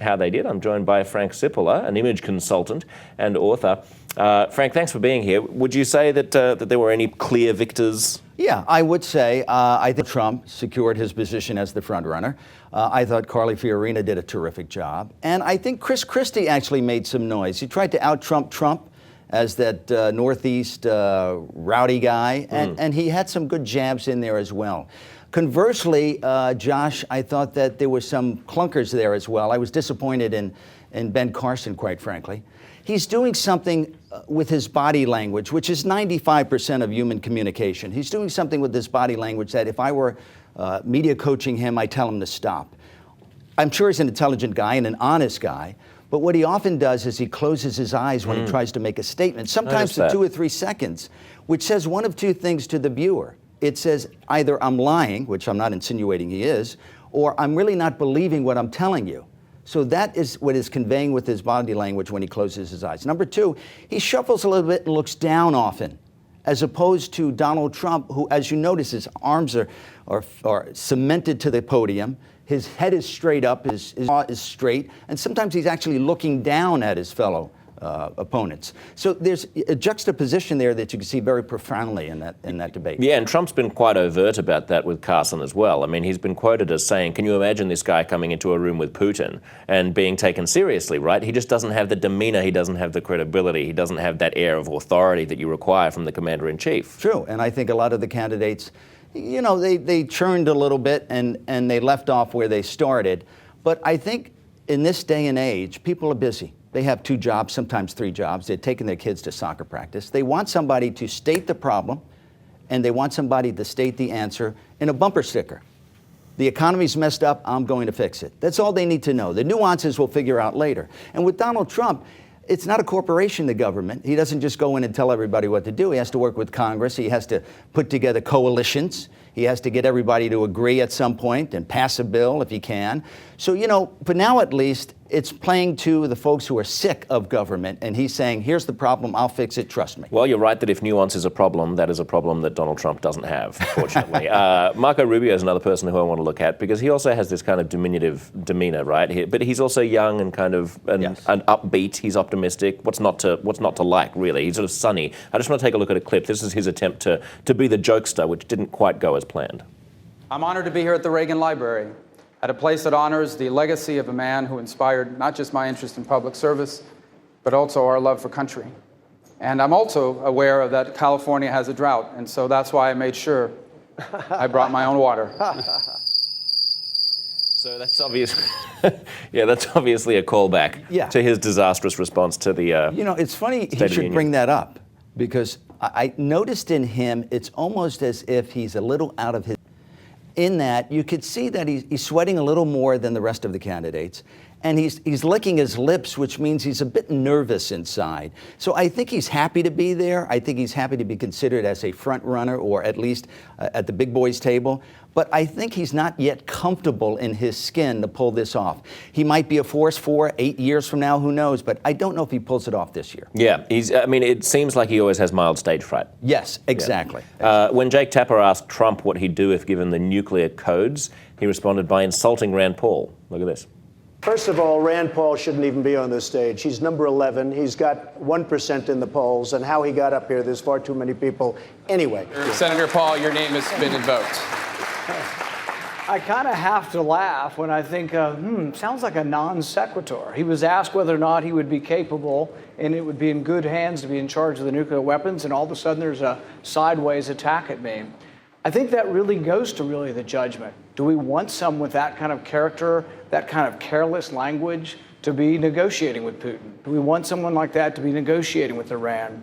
how they did. I'm joined by Frank Cipolla, an image consultant and author. Frank, thanks for being here. Would you say that there were any clear victors? Yeah, I would say I think Trump secured his position as the front runner. I thought Carly Fiorina did a terrific job. And I think Chris Christie actually made some noise. He tried to out-Trump Trump as that Northeast rowdy guy, and he had some good jabs in there as well. Conversely, Josh, I thought that there were some clunkers there as well. I was disappointed in Ben Carson, quite frankly. He's doing something with his body language, which is 95% of human communication. He's doing something with his body language that if I were media coaching him, I tell him to stop. I'm sure he's an intelligent guy and an honest guy, but what he often does is he closes his eyes when he tries to make a statement, sometimes for 2 or 3 seconds, which says one of two things to the viewer. It says either I'm lying, which I'm not insinuating he is, or I'm really not believing what I'm telling you. So that is what is conveying with his body language when he closes his eyes. Number two, he shuffles a little bit and looks down often, as opposed to Donald Trump, who, as you notice, his arms are cemented to the podium. His head is straight up, his jaw is straight, and sometimes he's actually looking down at his fellow opponents. So there's a juxtaposition there that you can see very profoundly in that debate. Yeah, and Trump's been quite overt about that with Carson as well. I mean, he's been quoted as saying, can you imagine this guy coming into a room with Putin and being taken seriously, right? He just doesn't have the demeanor, he doesn't have the credibility, he doesn't have that air of authority that you require from the commander-in-chief. True, and I think a lot of the candidates, you know, they churned a little bit and they left off where they started. But I think in this day and age, people are busy. They have 2 jobs, sometimes 3 jobs. They're taking their kids to soccer practice. They want somebody to state the problem, and they want somebody to state the answer in a bumper sticker. The economy's messed up, I'm going to fix it. That's all they need to know. The nuances we'll figure out later. And with Donald Trump, it's not a corporation, the government. He doesn't just go in and tell everybody what to do. He has to work with Congress. He has to put together coalitions. He has to get everybody to agree at some point and pass a bill if he can. So, you know, for now at least, it's playing to the folks who are sick of government, and he's saying, here's the problem, I'll fix it, trust me. Well, you're right that if nuance is a problem, that is a problem that Donald Trump doesn't have, fortunately. Marco Rubio is another person who I want to look at, because he also has this kind of diminutive demeanor, right? But he's also young and kind of and upbeat. He's optimistic. What's not to like, really? He's sort of sunny. I just want to take a look at a clip. This is his attempt to be the jokester, which didn't quite go as planned. I'm honored to be here at the Reagan Library, at a place that honors the legacy of a man who inspired not just my interest in public service, but also our love for country. And I'm also aware that California has a drought, and so that's why I made sure I brought my own water. So that's obvious. Yeah, that's obviously a callback to his disastrous response to the You know, it's funny State he of the should Union. bring that up, because I noticed in him, it's almost as if he's a little out of his... In that, you could see that he's sweating a little more than the rest of the candidates, and he's licking his lips, which means he's a bit nervous inside. So I think he's happy to be there. I think he's happy to be considered as a front runner, or at least at the big boys table. But I think he's not yet comfortable in his skin to pull this off. He might be a force for 8 years from now, who knows? But I don't know if he pulls it off this year. Yeah, I mean, it seems like he always has mild stage fright. Yes, exactly. When Jake Tapper asked Trump what he'd do if given the nuclear codes, he responded by insulting Rand Paul. Look at this. First of all, Rand Paul shouldn't even be on this stage. He's number 11. He's got 1% in the polls, and how he got up here, there's far too many people. Anyway. Senator Paul, your name has been invoked. I kind of have to laugh when I think, sounds like a non sequitur. He was asked whether or not he would be capable, and it would be in good hands to be in charge of the nuclear weapons, and all of a sudden there's a sideways attack at me. I think that really goes to the judgment. Do we want someone with that kind of character, that kind of careless language to be negotiating with Putin? Do we want someone like that to be negotiating with Iran?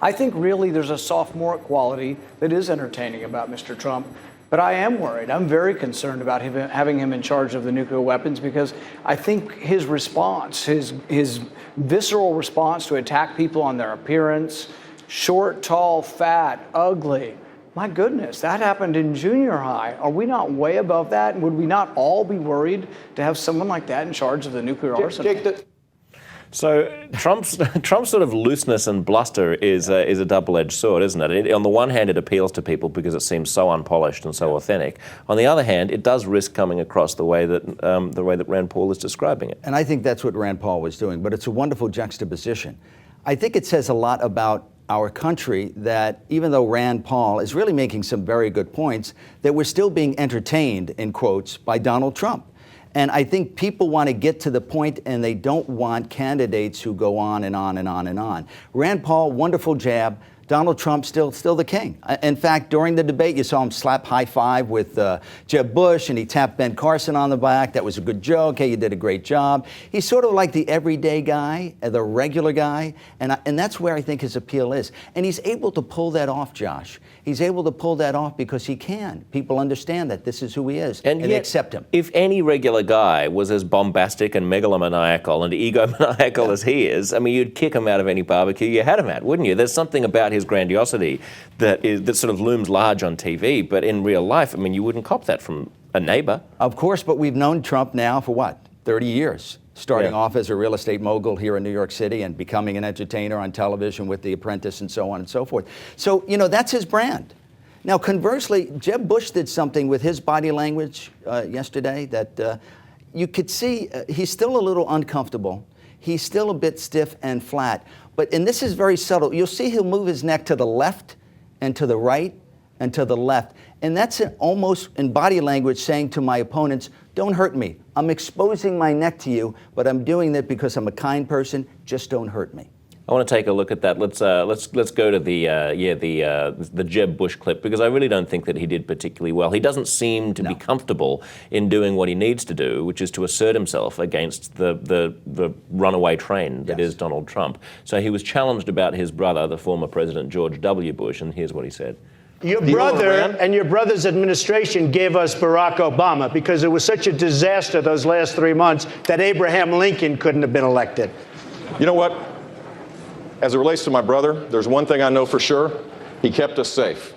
I think really there's a sophomoric quality that is entertaining about Mr. Trump, but I am worried. I'm very concerned about having him in charge of the nuclear weapons, because I think his response, his visceral response to attack people on their appearance, short, tall, fat, ugly, my goodness, that happened in junior high. Are we not way above that? And would we not all be worried to have someone like that in charge of the nuclear arsenal? So Trump's sort of looseness and bluster is a double-edged sword, isn't it? On the one hand, it appeals to people because it seems so unpolished and so authentic. On the other hand, it does risk coming across the way that Rand Paul is describing it. And I think that's what Rand Paul was doing, but it's a wonderful juxtaposition. I think it says a lot about our country that even though Rand Paul is really making some very good points, that we're still being entertained, in quotes, by Donald Trump. And I think people want to get to the point, and they don't want candidates who go on and on and on and on. Rand Paul, wonderful jab. Donald Trump still the king. In fact, during the debate, you saw him slap high five with Jeb Bush, and he tapped Ben Carson on the back. That was a good joke. Hey, you did a great job. He's sort of like the everyday guy, the regular guy, and that's where I think his appeal is. And he's able to pull that off, Josh. He's able to pull that off because he can. People understand that this is who he is, and they accept him. If any regular guy was as bombastic and megalomaniacal and egomaniacal as he is, I mean, you'd kick him out of any barbecue you had him at, wouldn't you? There's something about his grandiosity that sort of looms large on TV, but in real life, I mean, you wouldn't cop that from a neighbor. Of course, but we've known Trump now for what, 30 years? Starting off as a real estate mogul here in New York City and becoming an entertainer on television with The Apprentice and so on and so forth. So, you know, that's his brand. Now, conversely, Jeb Bush did something with his body language yesterday that you could see he's still a little uncomfortable. He's still a bit stiff and flat. And this is very subtle. You'll see he'll move his neck to the left and to the right and to the left. And that's almost in body language saying to my opponents, don't hurt me. I'm exposing my neck to you, but I'm doing that because I'm a kind person. Just don't hurt me. I want to take a look at that. Let's go to the Jeb Bush clip, because I really don't think that he did particularly well. He doesn't seem to be comfortable in doing what he needs to do, which is to assert himself against the runaway train that is Donald Trump. So he was challenged about his brother, the former President George W. Bush, and here's what he said. Your brother and your brother's administration gave us Barack Obama because it was such a disaster those last 3 months that Abraham Lincoln couldn't have been elected. You know what? As it relates to my brother, there's one thing I know for sure. He kept us safe.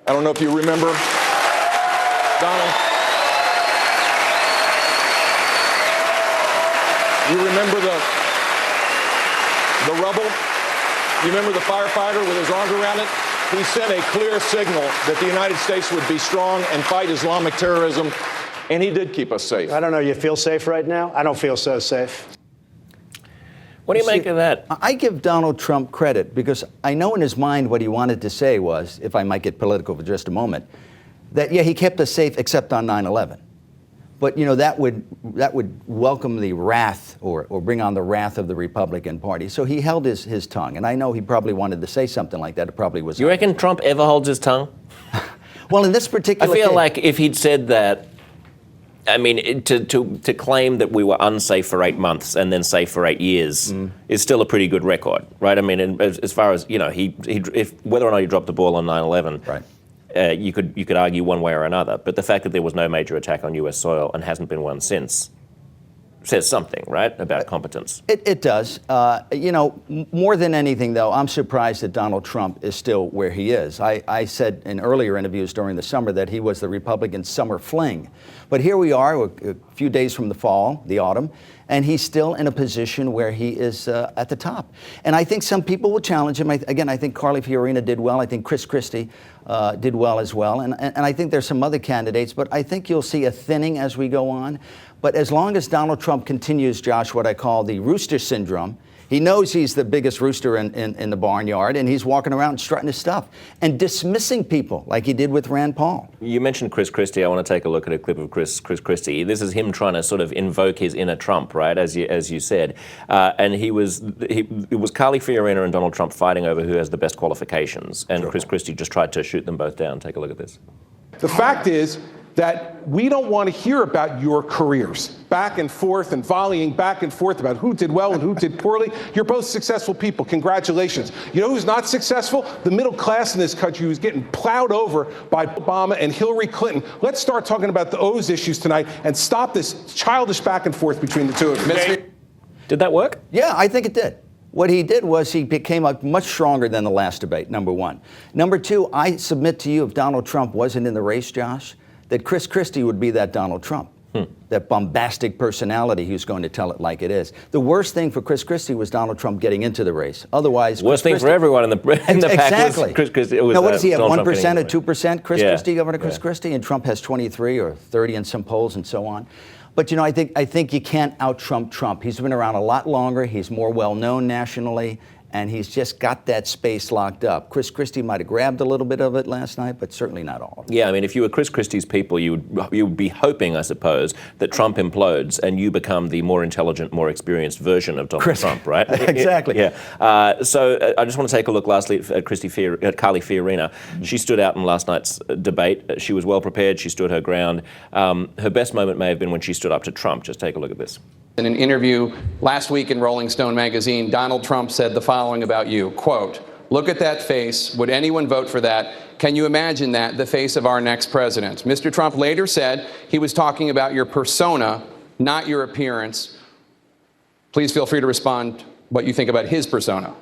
I don't know if you remember, Donald. You remember the rubble? You remember the firefighter with his arms around it? He sent a clear signal that the United States would be strong and fight Islamic terrorism, and he did keep us safe. I don't know, you feel safe right now? I don't feel so safe. What do you make of that? I give Donald Trump credit because I know in his mind what he wanted to say was, if I might get political for just a moment, that, yeah, he kept us safe except on 9/11. But, you know, that would welcome the wrath or bring on the wrath of the Republican Party. So he held his tongue. And I know he probably wanted to say something like that. It probably was. You reckon Trump ever holds his tongue? Well, in this particular case, I feel case, like if he'd said that, I mean, to claim that we were unsafe for 8 months and then safe for 8 years is still a pretty good record, right? I mean, as far as, you know, if whether or not he dropped the ball on 9/11, right. You could argue one way or another, but the fact that there was no major attack on U.S. soil and hasn't been one since says something, right, about competence. It does. You know, more than anything, though, I'm surprised that Donald Trump is still where he is. I said in earlier interviews during the summer that he was the Republican summer fling. But here we are, a few days from the fall, the autumn, and he's still in a position where he is at the top. And I think some people will challenge him. Again, I think Carly Fiorina did well. I think Chris Christie did well as well. And I think there's some other candidates, but I think you'll see a thinning as we go on. But as long as Donald Trump continues, Josh, what I call the rooster syndrome, he knows he's the biggest rooster in the barnyard, and he's walking around strutting his stuff and dismissing people like he did with Rand Paul. You mentioned Chris Christie. I want to take a look at a clip of Chris Christie. This is him trying to sort of invoke his inner Trump, right, as you said. And it was Carly Fiorina and Donald Trump fighting over who has the best qualifications, and Chris Christie just tried to shoot them both down. Take a look at this. The fact is that we don't want to hear about your careers, back and forth and volleying back and forth about who did well and who did poorly. You're both successful people. Congratulations. You know who's not successful? The middle class in this country who's getting plowed over by Obama and Hillary Clinton. Let's start talking about the O's issues tonight and stop this childish back and forth between the two of them. Did that work? Yeah, I think it did. What he did was he became much stronger than the last debate, number one. Number two, I submit to you, if Donald Trump wasn't in the race, Josh, that Chris Christie would be that Donald Trump. That bombastic personality who's going to tell it like it is. The worst thing for Chris Christie was Donald Trump getting into the race. Otherwise, worst thing for everyone in the pack exactly. was Chris Christie. It was, now, what does he have? 1% or 2%? Chris Yeah. Christie, Governor Chris Christie, and Trump has 23 or 30 in some polls and so on. But I think you can't out-Trump Trump. He's been around a lot longer. He's more well-known nationally. And he's just got that space locked up. Chris Christie might have grabbed a little bit of it last night, but certainly not all of it. Yeah, I mean, if you were Chris Christie's people, you would be hoping, I suppose, that Trump implodes and you become the more intelligent, more experienced version of Donald Trump, right? Exactly. Yeah. So I just want to take a look lastly at Carly Fiorina. She stood out in last night's debate. She was well prepared. She stood her ground. Her best moment may have been when she stood up to Trump. Just take a look at this. In an interview last week in Rolling Stone magazine, Donald Trump said the following about you, quote, "Look at that face. Would anyone vote for that? Can you imagine that, the face of our next president?" Mr. Trump later said he was talking about your persona, not your appearance. Please feel free to respond what you think about his persona.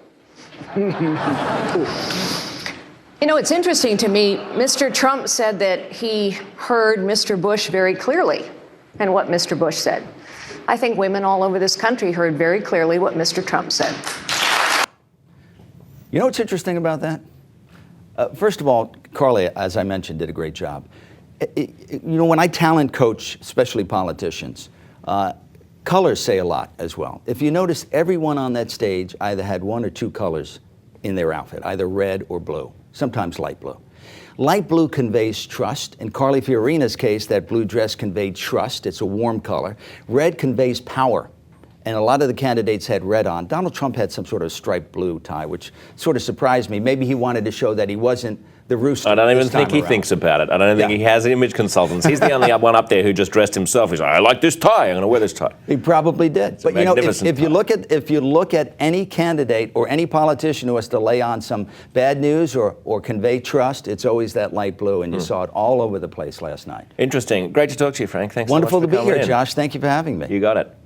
It's interesting to me. Mr. Trump said that he heard Mr. Bush very clearly and what Mr. Bush said. I think women all over this country heard very clearly what Mr. Trump said. You know what's interesting about that? First of all, Carly, as I mentioned, did a great job. When I talent coach, especially politicians, colors say a lot as well. If you notice, everyone on that stage either had one or two colors in their outfit, either red or blue, sometimes light blue. Light blue conveys trust. In Carly Fiorina's case, that blue dress conveyed trust. It's a warm color. Red conveys power. And a lot of the candidates had red on. Donald Trump had some sort of striped blue tie, which sort of surprised me. Maybe he wanted to show that he wasn't the rooster. I don't even think he thinks about it. I don't think he has image consultants. He's the only one up there who just dressed himself. He's like, I like this tie. I'm going to wear this tie. He probably did. But if you look at any candidate or any politician who has to lay on some bad news or convey trust, it's always that light blue, and you saw it all over the place last night. Interesting. Great to talk to you, Frank. Thanks. Wonderful so much to for be here, coming in. Josh. Thank you for having me. You got it.